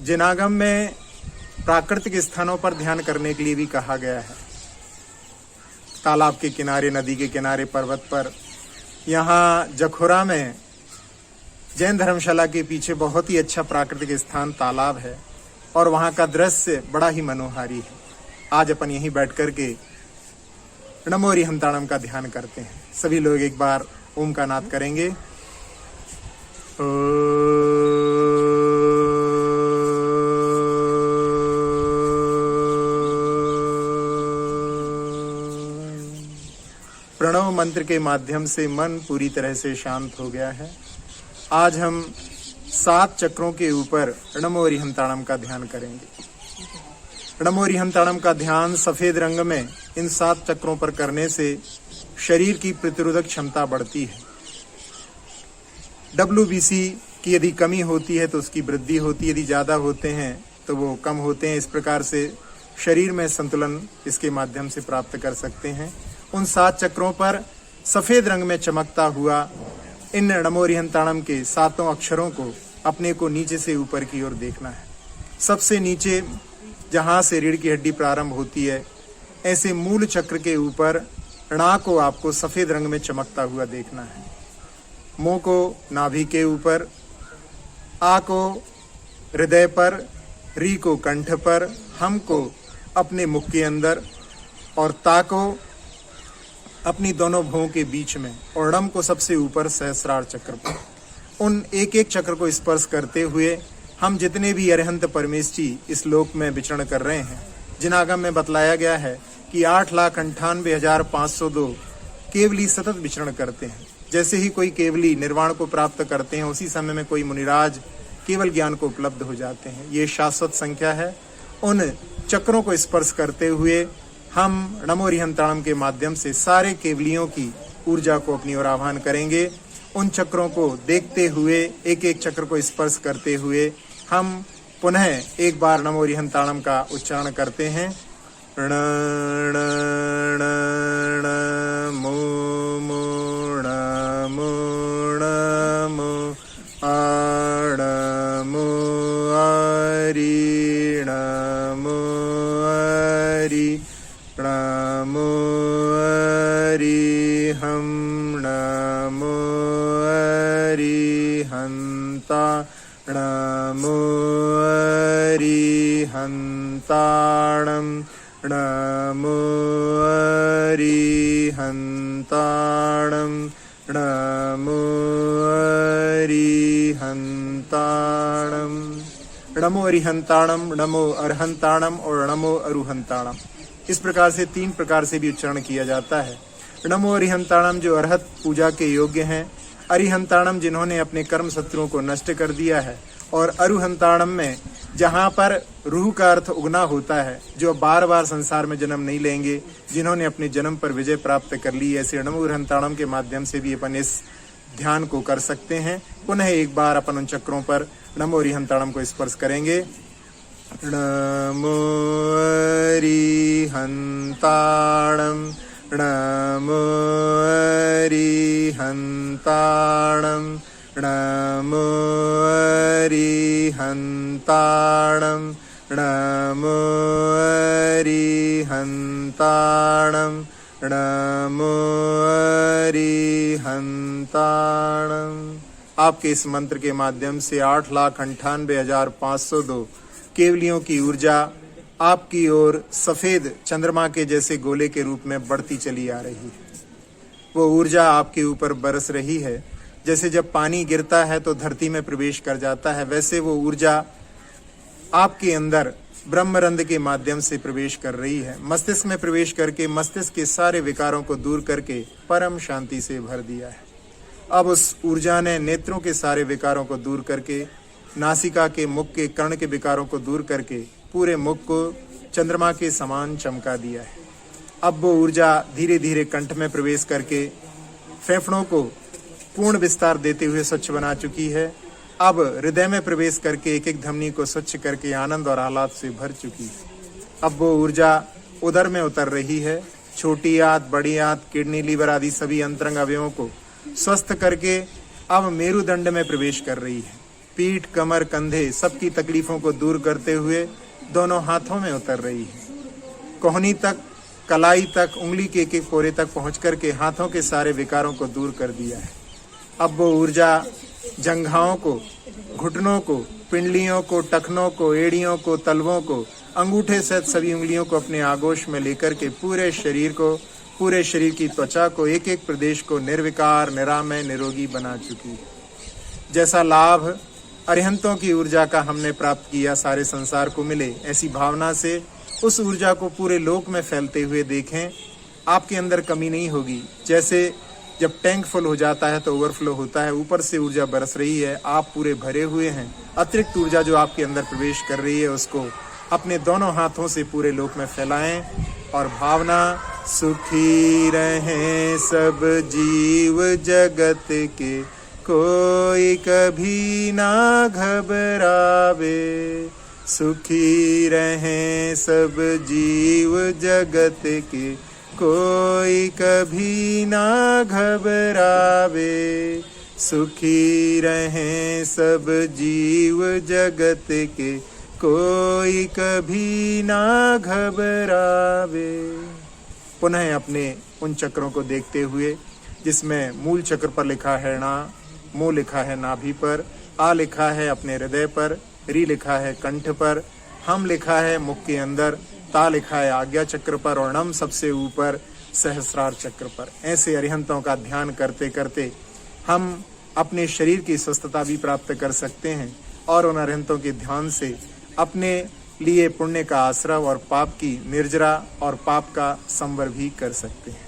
जिनागम में प्राकृतिक स्थानों पर ध्यान करने के लिए भी कहा गया है। तालाब के किनारे, नदी के किनारे, पर्वत पर। यहाँ जखोरा में जैन धर्मशाला के पीछे बहुत ही अच्छा प्राकृतिक स्थान तालाब है और वहाँ का दृश्य बड़ा ही मनोहारी है। आज अपन यहीं बैठ कर के नमो अरिहंताणम का ध्यान करते हैं। सभी लोग एक बार ओम का नाद करेंगे। प्रणव मंत्र के माध्यम से मन पूरी तरह से शांत हो गया है। आज हम 7 चक्रों के ऊपर नमो अरिहंताणम का ध्यान करेंगे। नमो अरिहंताणम का ध्यान सफेद रंग में इन 7 चक्रों पर करने से शरीर की प्रतिरोधक क्षमता बढ़ती है। WBC की यदि कमी होती है तो उसकी वृद्धि होती है, यदि ज्यादा होते हैं तो वो कम होते हैं। इस प्रकार से शरीर में संतुलन इसके माध्यम से प्राप्त कर सकते हैं। उन 7 चक्रों पर सफेद रंग में चमकता हुआ इन नमो अरिहंताणम के 7 अक्षरों को अपने को नीचे से ऊपर की ओर देखना है। सबसे नीचे जहां से रीढ़ की हड्डी प्रारंभ होती है, ऐसे मूल चक्र के ऊपर णा को आपको सफेद रंग में चमकता हुआ देखना है। मो को नाभि के ऊपर, आ को हृदय पर, री को कंठ पर, हम को अपने मुख के अंदर और ता को अपनी दोनों भुवों के बीच में और णम को सबसे ऊपर सहस्रार चक्र पर। उन एक एक चक्र को स्पर्श करते हुए हम जितने भी अरिहंत परमेष्ठी इस लोक में विचरण कर रहे हैं, जिनागम में बतलाया गया है कि 8,98,502 केवली सतत विचरण करते हैं। जैसे ही कोई केवली निर्वाण को प्राप्त करते हैं, उसी समय में कोई मुनिराज केवल ज्ञान को उपलब्ध हो जाते हैं। ये शाश्वत संख्या है। उन चक्रों को स्पर्श करते हुए हम नमो अरिहंताणम के माध्यम से सारे केवलियों की ऊर्जा को अपनी ओर आह्वान करेंगे। उन चक्रों को देखते हुए, एक एक चक्र को स्पर्श करते हुए हम पुनः एक बार नमो अरिहंताणम का उच्चारण करते हैं। नमो नमो नमो नमो हरि नमो हरि नमो अरिहं नमो अरिहंता नमो अरिहंताणं नमो अरिहंताणं नमो अरिहंताणं। नमो अरिहंताणं, नमो अरहंताणं और नमो अरुहंताणं, इस प्रकार से 3 प्रकार से भी उच्चारण किया जाता है। नमो अरिहंताणम जो अरहत पूजा के योग्य हैं, अरिहंताणम जिन्होंने अपने कर्म शत्रुओं को नष्ट कर दिया है, और अरुहंताणम में जहाँ पर रूह का अर्थ उगना होता है, जो बार बार संसार में जन्म नहीं लेंगे, जिन्होंने अपने जन्म पर विजय प्राप्त कर ली। ऐसे नमो अरिहंताणम के माध्यम से भी अपन इस ध्यान को कर सकते हैं। पुनः एक बार अपन उन चक्रों पर नमो अरिहंताणम को स्पर्श करेंगे। नमो अरिहंताणं नमो अरिहंताणं नमो अरिहंताणं नमो अरिहंताणं नमो अरिहंताणं। आपके इस मंत्र के माध्यम से 8,98,502 केवलियों की ऊर्जा आपकी ओर सफेद चंद्रमा के जैसे गोले के रूप में बढ़ती चली आ रही है। वो ऊर्जा आपके ऊपर बरस रही है। जैसे जब पानी गिरता है तो धरती में प्रवेश कर जाता है, वैसे वो ऊर्जा आपके अंदर ब्रह्मरंध के माध्यम से प्रवेश कर रही है। मस्तिष्क में प्रवेश करके मस्तिष्क के सारे विकारों को दूर करके परम शांति से भर दिया है। अब उस ऊर्जा ने नेत्रों के सारे विकारों को दूर करके, नासिका के, मुख के, कर्ण के विकारों को दूर करके पूरे मुख को चंद्रमा के समान चमका दिया है। अब वो ऊर्जा धीरे धीरे कंठ में प्रवेश करके फेफड़ों को पूर्ण विस्तार देते हुए स्वच्छ बना चुकी है। अब हृदय में प्रवेश करके एक एक धमनी को स्वच्छ करके आनंद और आह्लाद से भर चुकी है। अब वो ऊर्जा उदर में उतर रही है। छोटी आंत, बड़ी आंत, किडनी, लीवर आदि सभी अंतरंग अवयवों को स्वस्थ करके अब मेरुदंड में प्रवेश कर रही है। पीठ, कमर, कंधे सबकी तकलीफों को दूर करते हुए दोनों हाथों में उतर रही है। कोहनी तक, कलाई तक, उंगली के एक एक कोरे तक पहुंच करके हाथों के सारे विकारों को दूर कर दिया है। अब वो ऊर्जा जंघाओं को, घुटनों को, पिंडलियों को, टखनों को, एड़ियों को, तलवों को, अंगूठे सहित सभी उंगलियों को अपने आगोश में लेकर के पूरे शरीर को, पूरे शरीर की त्वचा को, एक एक प्रदेश को निर्विकार, निरामय, निरोगी बना चुकी है। जैसा लाभ अरिहंतों की ऊर्जा का हमने प्राप्त किया सारे संसार को मिले, ऐसी भावना से उस ऊर्जा को पूरे लोक में फैलते हुए देखें। आपके अंदर कमी नहीं होगी। जैसे जब टैंक फुल हो जाता है तो ओवरफ्लो होता है, ऊपर से ऊर्जा बरस रही है, आप पूरे भरे हुए हैं। अतिरिक्त ऊर्जा जो आपके अंदर प्रवेश कर रही है उसको अपने दोनों हाथों से पूरे लोक में फैलाएं और भावना, सुखी रहें सब जीव जगत के, कोई कभी ना घबरावे। सुखी रहें सब जीव जगत के, कोई कभी ना घबरावे। सुखी रहें सब जीव जगत के, कोई कभी ना घबरावे। पुनः अपने उन चक्रों को देखते हुए जिसमें मूल चक्र पर लिखा है णा, मो लिखा है नाभि पर, आ लिखा है अपने हृदय पर, री लिखा है कंठ पर, हम लिखा है मुख के अंदर, ता लिखा है आज्ञा चक्र पर और नम सबसे ऊपर सहस्रार चक्र पर। ऐसे अरिहंतों का ध्यान करते करते हम अपने शरीर की स्वस्थता भी प्राप्त कर सकते हैं और उन अरिहंतों के ध्यान से अपने लिए पुण्य का आश्रव और पाप की निर्जरा और पाप का संवर भी कर सकते हैं।